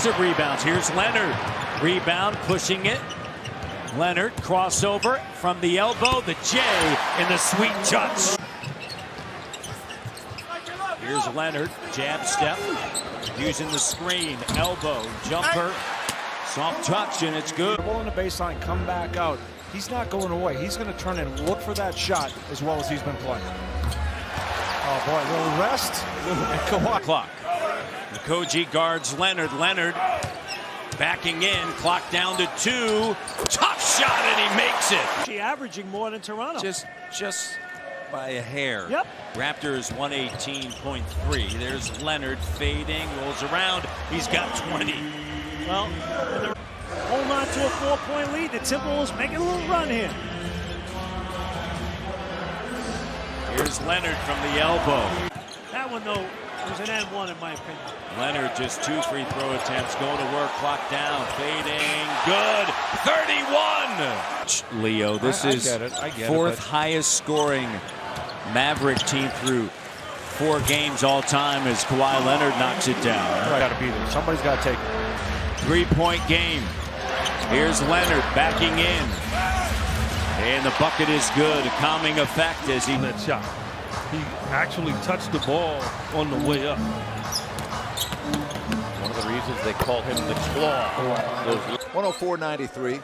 offensive rebounds. Here's Leonard. Rebound, pushing it. Leonard, crossover from the elbow. The J in the sweet touch. Here's Leonard, jab step, using the screen, elbow, jumper, soft touch, and it's good. Ball on the baseline, come back out. He's not going away. He's going to turn and look for that shot as well as he's been playing. Oh boy, a little rest. And Kawhi. Clock. Koji guards Leonard. Leonard backing in, clock down to 2. Tough shot, and he makes it. She averaging more than Toronto. Just by a hair. Yep. Raptors 118.3. There's Leonard fading, rolls around. He's got 20. Well, hold on to a 4-point lead. The Timberwolves making a little run here. Here's Leonard from the elbow. That one, though, was an N1 in my opinion. Leonard just 2 free throw attempts, going to work, clock down, fading, good, 31! Leo, this is fourth highest scoring Maverick team through 4 games all time as Kawhi Leonard knocks it down. Got to be there. Somebody's got to take it. 3-point game. Here's Leonard backing in. And the bucket is good. A calming effect as he... That shot. He actually touched the ball on the way up. One of the reasons they call him the Claw. 104-93.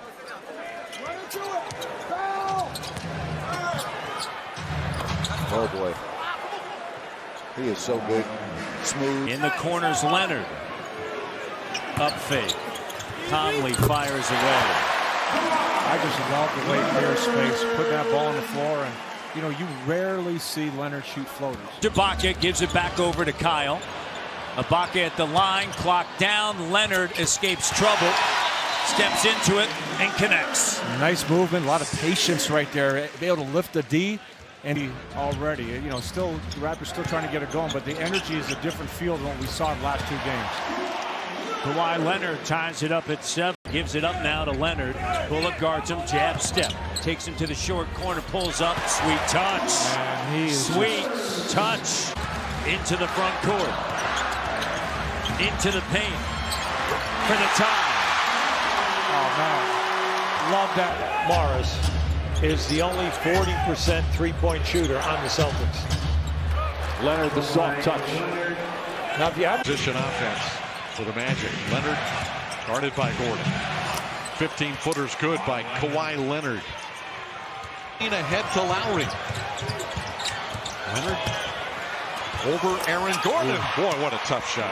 Oh boy. He is so good. Smooth. In the corners, Leonard. Up fake. Conley fires away. I just love the way he clears space, put that ball on the floor, and you know, you rarely see Leonard shoot floaters. Ibaka gives it back over to Kyle. Ibaka at the line, clock down. Leonard escapes trouble, steps into it, and connects. Nice movement, a lot of patience right there. Be able to lift the D, and he already, you know, still the Raptors still trying to get it going, but the energy is a different feel than what we saw in the last 2 games. Kawhi Leonard ties it up at 7. Gives it up now to Leonard. Bullock guards him, jab step. Takes him to the short corner, pulls up, sweet touch. Sweet touch into the front court. Into the paint for the tie. Oh, man. Love that. Morris is the only 40% three-point shooter on the Celtics. Leonard, the soft touch. Now, if you have position offense for the Magic. Leonard guarded by Gordon. 15-footer's good by Kawhi Leonard. Ahead to Lowry. Leonard over Aaron Gordon. Boy, what a tough shot.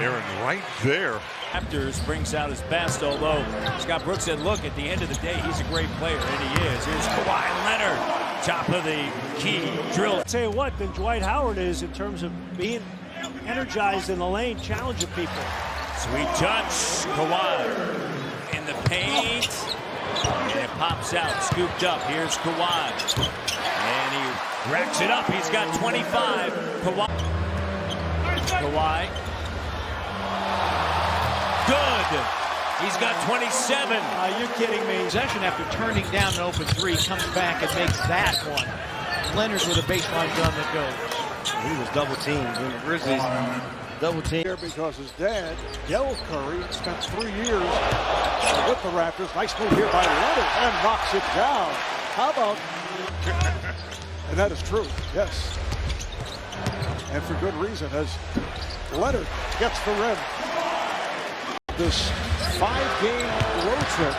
Aaron right there. Raptors brings out his best, although Scott Brooks said, look, at the end of the day, he's a great player, and he is. Here's Kawhi Leonard, top of the key drill. I'll tell you what, then Dwight Howard is in terms of being energized in the lane, challenging people. Sweet touch, Kawhi in the paint, and it pops out, scooped up. Here's Kawhi, and he racks it up. He's got 25. Kawhi, good. He's got 27. Are you kidding me? Possession after turning down an open 3, comes back and makes that one. Leonard with a baseline gun that goes. he was double teamed when the Grizzlies double teamed. Because his dad, Del Curry, spent 3 years with the Raptors. Nice move here by Leonard and knocks it down. How about? And that is true, yes. And for good reason, as Leonard gets the rim. This 5-game road trip.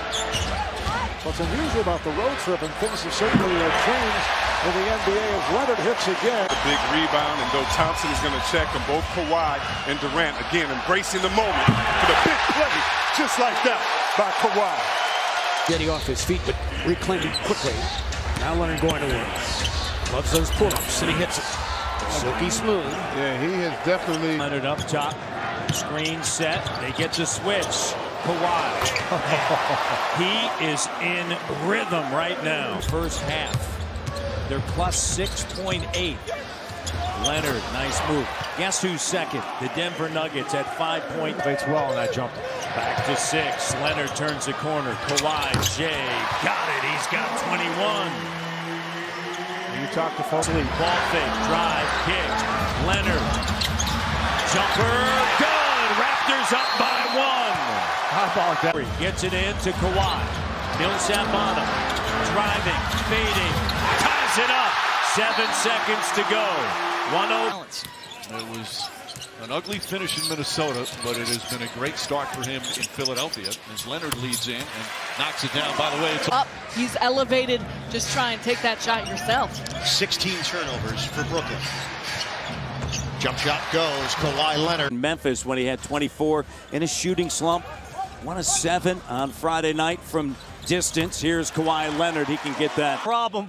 What's unusual about the road trip, and things have certainly changed in the NBA, as Leonard hits again. A big rebound, and though Thompson is going to check them, both Kawhi and Durant, again, embracing the moment for the big play, just like that by Kawhi. Getting off his feet, but reclaiming quickly. Now Leonard going to work. Loves those pull-ups, and he hits it. Silky smooth. Yeah, he has definitely... Leonard up top, screen set, they get the switch. Kawhi. He is in rhythm right now. First half. They're plus 6.8. Leonard, nice move. Guess who's second? The Denver Nuggets at 5 point. Plays well on that jumper. Back to 6. Leonard turns the corner. Kawhi, Jay, got it. He's got 21. You talk to folks. Ball fake, drive, kick. Leonard, jumper, good. Raptors up by 1. Bogdan gets it in to Kawhi. Millsap on him. Driving, fading, ties it up. 7 seconds to go. 1-0. It was an ugly finish in Minnesota, but it has been a great start for him in Philadelphia as Leonard leads in and knocks it down. By the way, it's up. He's elevated. Just try and take that shot yourself. 16 turnovers for Brooklyn. Jump shot goes. Kawhi Leonard. Memphis when he had 24 in a shooting slump. 1 of 7 on Friday night from distance. Here's Kawhi Leonard. He can get that. Problem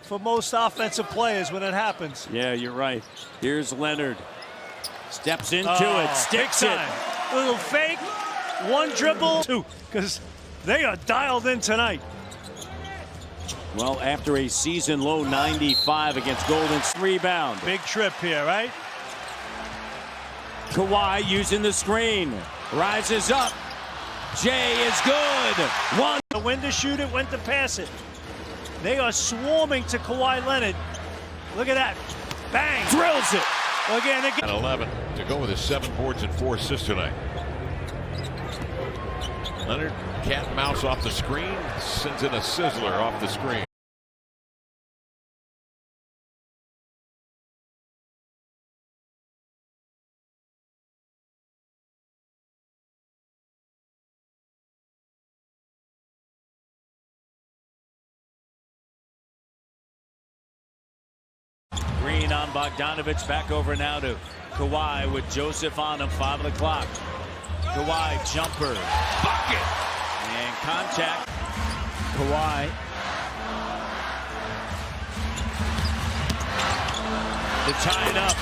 for most offensive players when it happens. Yeah, you're right. Here's Leonard. Steps into it. Sticks it. Little fake. 1 dribble. 2. Because they are dialed in tonight. Well, after a season low 95 against Golden, rebound. Big trip here, right? Kawhi using the screen. Rises up. Jay is good. 1. When to shoot it, when to pass it. They are swarming to Kawhi Leonard. Look at that. Bang. Drills it. Again. at 11 to go with his 7 boards and 4 assists tonight. Leonard, cat and mouse off the screen, sends in a sizzler off the screen. Green on Bogdanovich, back over now to Kawhi with Joseph on him, 5 on the clock. Kawhi jumper, bucket, and contact. Kawhi. To tie it up.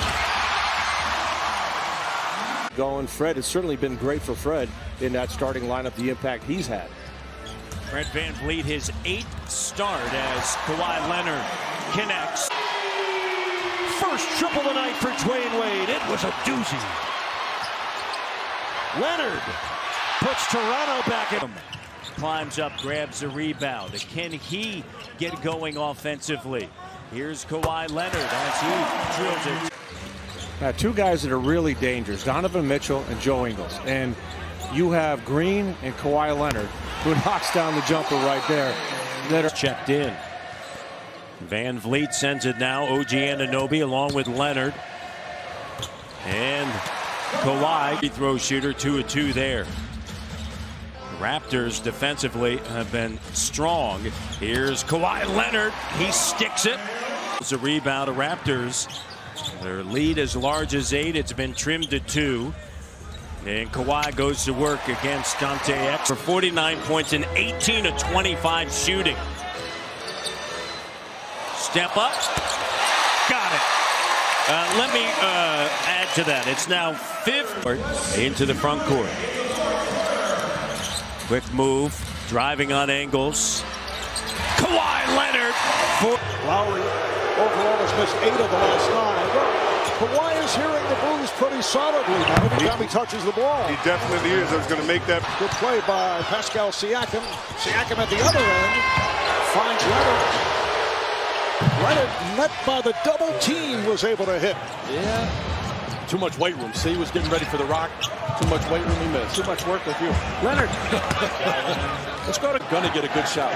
going. Fred has certainly been great for Fred in that starting lineup, the impact he's had. Fred VanVleet, his 8th start as Kawhi Leonard connects. First triple tonight for Dwayne Wade. It was a doozy. Leonard puts Toronto back at him. Climbs up, grabs a rebound. Can he get going offensively? Here's Kawhi Leonard as he drills it. Now, 2 guys that are really dangerous, Donovan Mitchell and Joe Ingles. And you have Green and Kawhi Leonard, who knocks down the jumper right there. That are checked in. VanVleet sends it now. OG Anunoby along with Leonard. And Kawhi, free throw shooter, 2 of 2 there. Raptors defensively have been strong. Here's Kawhi Leonard. He sticks it. It's a rebound to Raptors. Their lead as large as 8. It's been trimmed to 2. And Kawhi goes to work against Dante X for 49 points and 18 of 25 shooting. Step up. Got it. Let me add to that. It's now 5th into the front court. Quick move, driving on angles. Kawhi Leonard. Lowry overall has missed 8 of the last 9. Kawhi is hearing the blues pretty solidly now. Every time he touches the ball. He definitely is. That's going to make that. Good play by Pascal Siakam. Siakam at the other end finds Leonard. Leonard, met by the double team, was able to hit. Yeah. Too much weight room. See, he was getting ready for the rock. Too much weight room, he missed. Too much work with you. Leonard. Let's go to gonna get a good shot.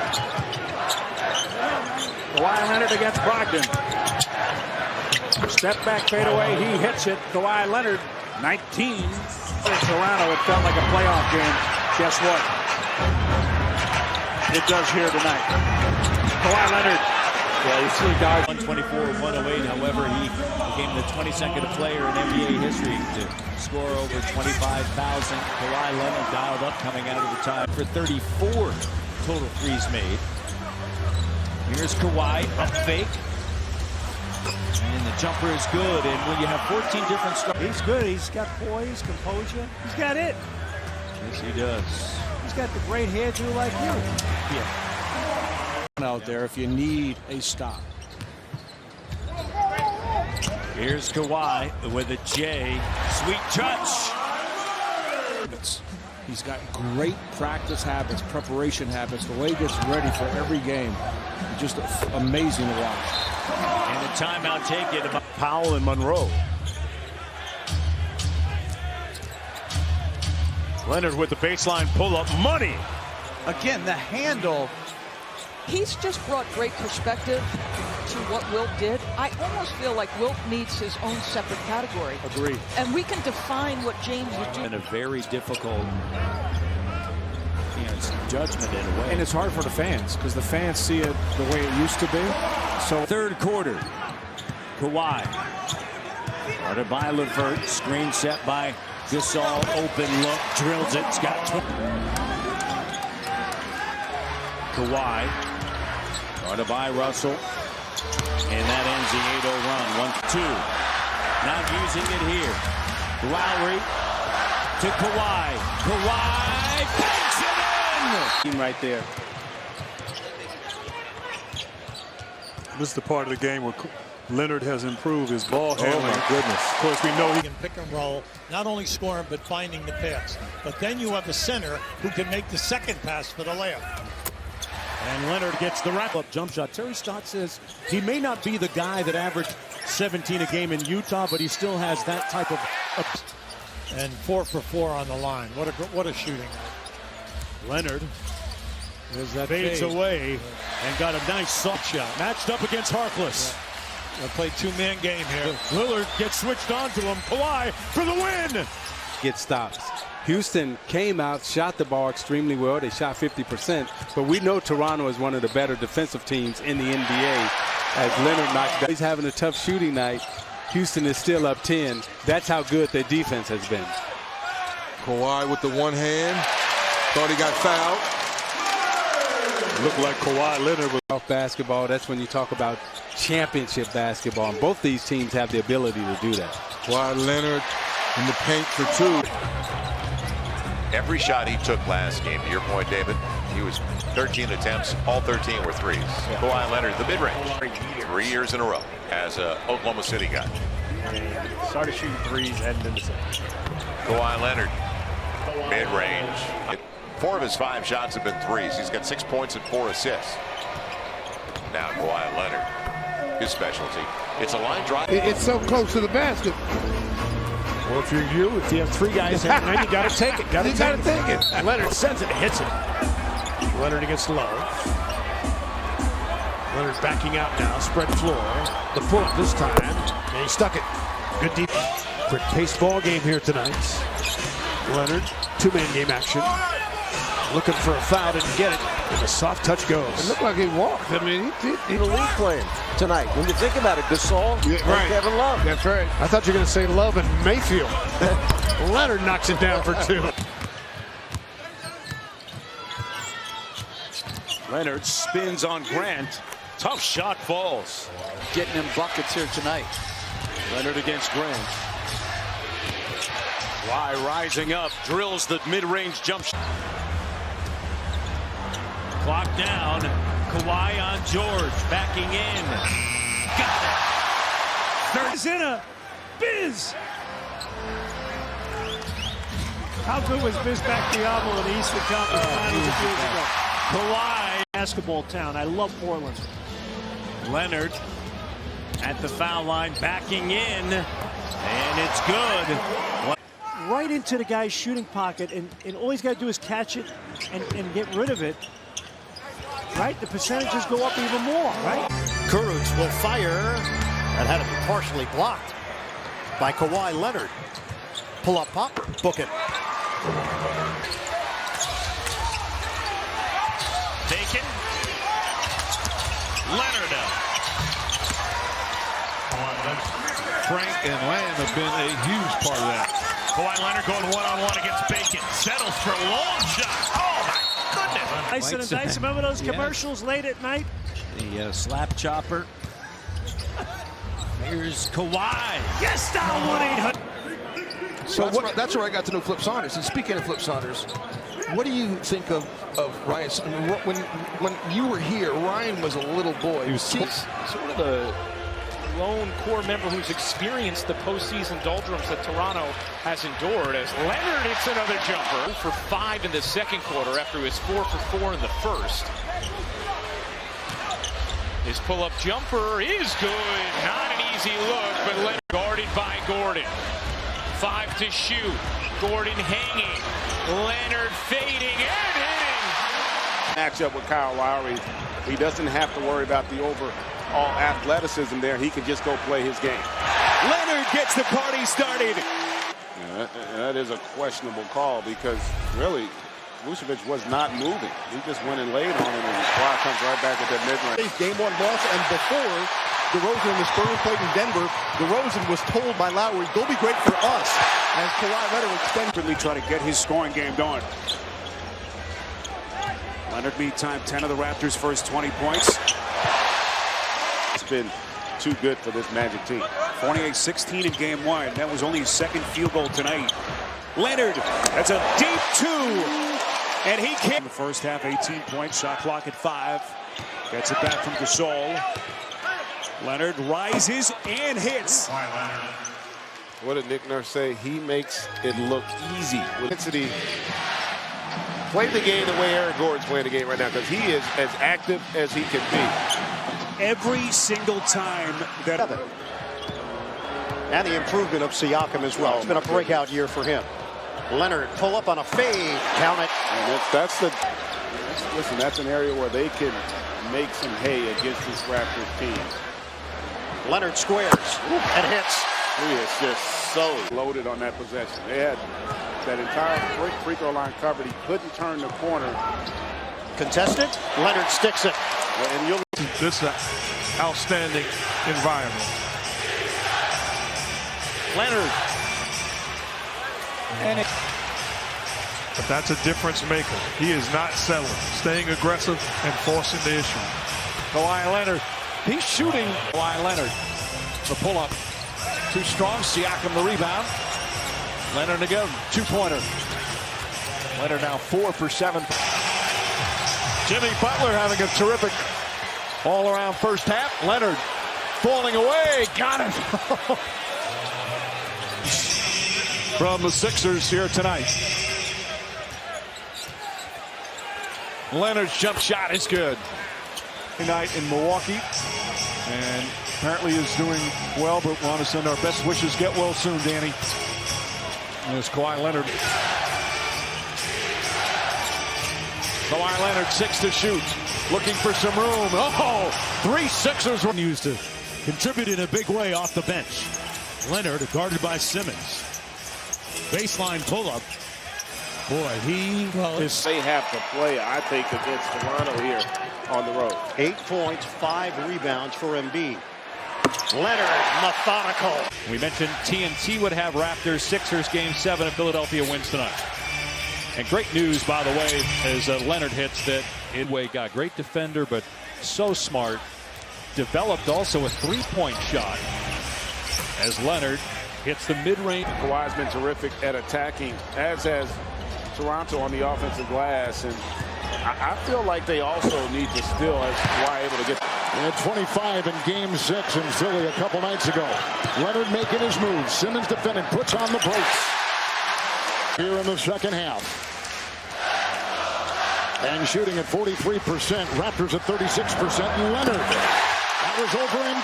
Kawhi Leonard against Brogdon. Step back fadeaway, he hits it. Kawhi Leonard, 19. In Toronto, it felt like a playoff game. Guess what? It does here tonight. Kawhi Leonard. Yeah, he's 3 guys. 124-108. However, he became the 22nd player in NBA history to score over 25,000. Kawhi Leonard dialed up coming out of the time for 34 total threes made. Here's Kawhi, up fake. And the jumper is good. And when you have 14 different stars. He's good. He's got poise, composure. He's got it. Yes, he does. He's got the great hairdo like you. Yeah. Out there if you need a stop. Here's Kawhi with a J. Sweet touch. He's got great practice habits, preparation habits, the way he gets ready for every game. Just amazing to watch. And a timeout taken by Powell and Monroe. Leonard with the baseline pull-up. Money. Again, the handle. He's just brought great perspective to what Wilt did. I almost feel like Wilt needs his own separate category. Agreed. And we can define what James is doing. In a very difficult judgment in a way. And it's hard for the fans because the fans see it the way it used to be. So third quarter. Kawhi. Guarded by Levert. Screen set by Gasol. Open look. Drills it. It's got 20. Kawhi. Guarded by Russell. And that ends the 8-0 run. 1-2. Not using it here. Lowry to Kawhi. Kawhi banks it in! Team right there. This is the part of the game where Leonard has improved his ball handling. Oh my goodness. Of course, we know he can pick and roll, not only scoring, but finding the pass. But then you have a center who can make the second pass for the layup. And Leonard gets the wrap-up jump shot. Terry Stott says he may not be the guy that averaged 17 a game in Utah, but he still has that type of... And 4 for 4 on the line. What a shooting. Leonard fades away and got a nice soft shot. Matched up against Harkless. They played two-man game here. Lillard gets switched on to him. Kawhi for the win. Get stops. Houston came out, shot the ball extremely well. They shot 50%. But we know Toronto is one of the better defensive teams in the NBA. As Leonard knocked down, he's having a tough shooting night. Houston is still up 10. That's how good their defense has been. Kawhi with the one hand. Thought he got fouled. looked like Kawhi Leonard was off basketball. That's when you talk about championship basketball. And both these teams have the ability to do that. Kawhi Leonard in the paint for two. Every shot he took last game, to your point, David, he was 13 attempts, all 13 were threes. Yeah. Kawhi Leonard, the mid-range, 3 years in a row as a Oklahoma City guy. Started shooting threes, heading into six. Kawhi Leonard, mid-range. 4 of his 5 shots have been threes. He's got 6 points and 4 assists. Now Kawhi Leonard, his specialty. It's a line drive. It's so close to the basket. Well, if you have 3 guys, and you got to take it. You got to take it. Leonard sends it, hits it. Leonard against low. Leonard backing out now, spread floor. The pull-up this time, and he stuck it. Good deep. Quick pace ball game here tonight. Leonard, 2-man game action. Looking for a foul, didn't get it. And the soft touch goes. It looked like he walked. I mean, he the lead playing tonight. When you think about it, Gasol, right. Kevin Love. That's right. I thought you were going to say Love and Mayfield. Leonard knocks it down for 2. Leonard spins on Grant. Tough shot falls. Getting him buckets here tonight. Leonard against Grant. Kawhi rising up, drills the mid-range jump shot. Clock down. Kawhi on George, backing in. Got it. Third is in a Biz. How good was Biz Bacchiamo in the Eastern Conference Finals a few years ago? Kawhi, basketball town. I love Portland. Leonard at the foul line, backing in, and it's good. Right into the guy's shooting pocket, and all he's got to do is catch it and get rid of it. Right? The percentages go up even more, right? Kurucs will fire. That had to be partially blocked by Kawhi Leonard. Pull up pop, book it. Taken. Leonard. Frank and Lamb have been a huge part of that. Kawhi Leonard going one-on-one against Bacon. Settles for a long shot. Oh, my goodness. Nice and nice. Remember those commercials late at night? The slap chopper. Here's Kawhi. Yes, down 1-800. So that's where I got to know Flip Saunders. And speaking of Flip Saunders, what do you think of Ryan? I mean, when you were here, Ryan was a little boy. He was sort of the lone core member who's experienced the postseason doldrums that Toronto has endured, as Leonard hits another jumper for 5 in the second quarter after his 4 for 4 in the first. His pull-up jumper is good. Not an easy look, but Leonard guarded by Gordon. 5 to shoot. Gordon hanging. Leonard fading and hitting. Matchup with Kyle Lowry. He doesn't have to worry about the overall athleticism there. He can just go play his game. Leonard gets the party started. Yeah, that is a questionable call because really Vucevic was not moving. He just went and laid on him, and Kawhi comes right back with that mid-range. Game 1 loss, and before DeRozan and the Spurs played in Denver, DeRozan was told by Lowry, "Go be great for us." As Kawhi Leonard extended, try to get his scoring game going. Leonard meantime 10 of the Raptors' first 20 points. It's been too good for this Magic team. 28-16 in game 1. That was only his second field goal tonight. Leonard, that's a deep 2. And he came. In the first half, 18 points, shot clock at 5. Gets it back from Gasol. Leonard rises and hits. What did Nick Nurse say? He makes it look easy. Intensity. Play the game the way Aaron Gordon's playing the game right now because he is as active as he can be. Every single time that... And the improvement of Siakam as well. It's been a breakout year for him. Leonard pull up on a fade. Count it. And listen, that's an area where they can make some hay against this Raptors team. Leonard squares and hits. He is just so loaded on that possession. They had that entire free throw line covered. He couldn't turn the corner. Contested. Leonard sticks it. And you'll this outstanding environment. Leonard. But that's a difference maker. He is not settling, staying aggressive and forcing the issue. Kawhi Leonard. He's shooting. Kawhi Leonard. The pull-up. Too strong. Siakam the rebound. Leonard again. 2-pointer. Leonard now 4 for 7. Jimmy Butler having a terrific all-around first half. Leonard falling away. Got it. From the Sixers here tonight. Leonard's jump shot is good. Tonight in Milwaukee, and apparently is doing well, but we want to send our best wishes. Get well soon, Danny. There's Kawhi Leonard. Kawhi Leonard, 6 to shoot. Looking for some room. Oh, 3 Sixers were used to contribute in a big way off the bench. Leonard guarded by Simmons. Baseline pull-up. Boy, they have to play, I think, against Toronto here on the road. 8 points, 5 rebounds for Embiid. Leonard, methodical. We mentioned TNT would have Raptors Sixers game 7 if Philadelphia wins tonight. And great news, by the way, as Leonard hits that Idway got great defender, but so smart. Developed also a 3-point shot as Leonard hits the mid-range. Kawhi's been terrific at attacking, as has Toronto on the offensive glass, and I feel like they also need to still, as Kawhi able to get. At 25 in game 6 in Philly a couple nights ago. Leonard making his move. Simmons defending, puts on the brakes. Here in the second half. And shooting at 43%. Raptors at 36%. Leonard. That was over in.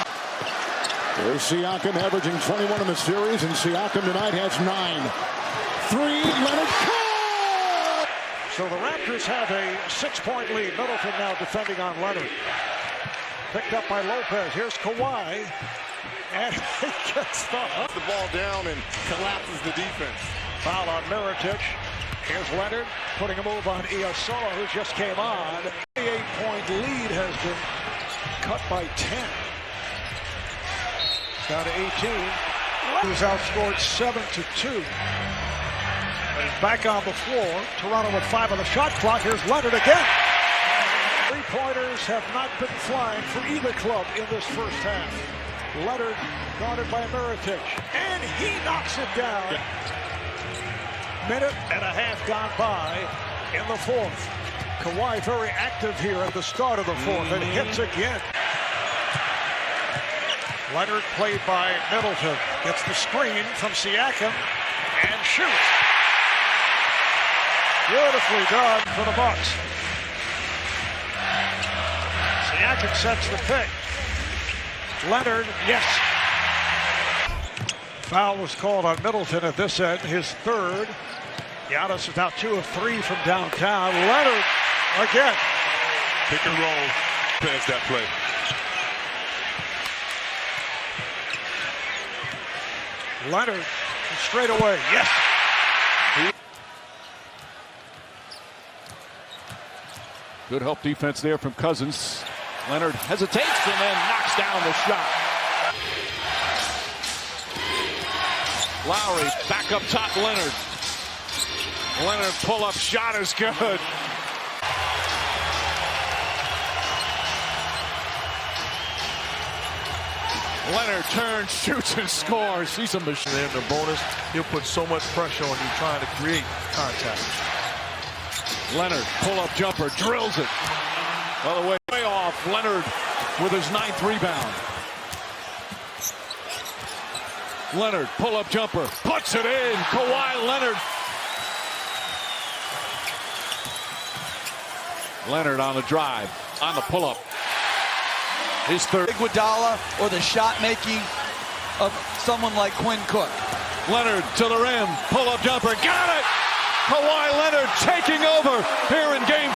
There's Siakam averaging 21 in the series, and Siakam tonight has 9. 3, Leonard. So the Raptors have a 6-point lead. Middleton now defending on Leonard. Picked up by Lopez. Here's Kawhi. And he gets the ball down and collapses the defense. Foul on Mirotic. Here's Leonard putting a move on Iassola, who just came on. 28-point lead has been cut by 10. Down to 18. Who's outscored 7-2. He's back on the floor. Toronto with 5 on the shot clock. Here's Leonard again. 3-pointers have not been flying for either club in this first half. Leonard guarded by Mirotic. And he knocks it down. Minute and a half gone by in the fourth. Kawhi very active here at the start of the fourth and hits again. Leonard played by Middleton. Gets the screen from Siakam and shoots. Beautifully done for the Bucks. Siakam sets the pick. Leonard, yes. Foul was called on Middleton at this end, his third. Giannis is now 2 of 3 from downtown. Leonard again. Pick and roll. Pass that play. Leonard straight away. Yes. Good help defense there from Cousins. Leonard hesitates and then knocks down the shot. Lowry back up top. Leonard. Leonard pull-up shot is good. Leonard turns, shoots, and scores. He's a machine. And the bonus, he'll put so much pressure on you trying to create contact. Leonard, pull-up jumper, drills it. By the way off. Leonard with his 9th rebound. Leonard, pull-up jumper, puts it in. Kawhi Leonard. Leonard on the drive, on the pull-up. His third. Iguodala or the shot making of someone like Quinn Cook. Leonard to the rim, pull-up jumper, got it! Kawhi Leonard taking over here in game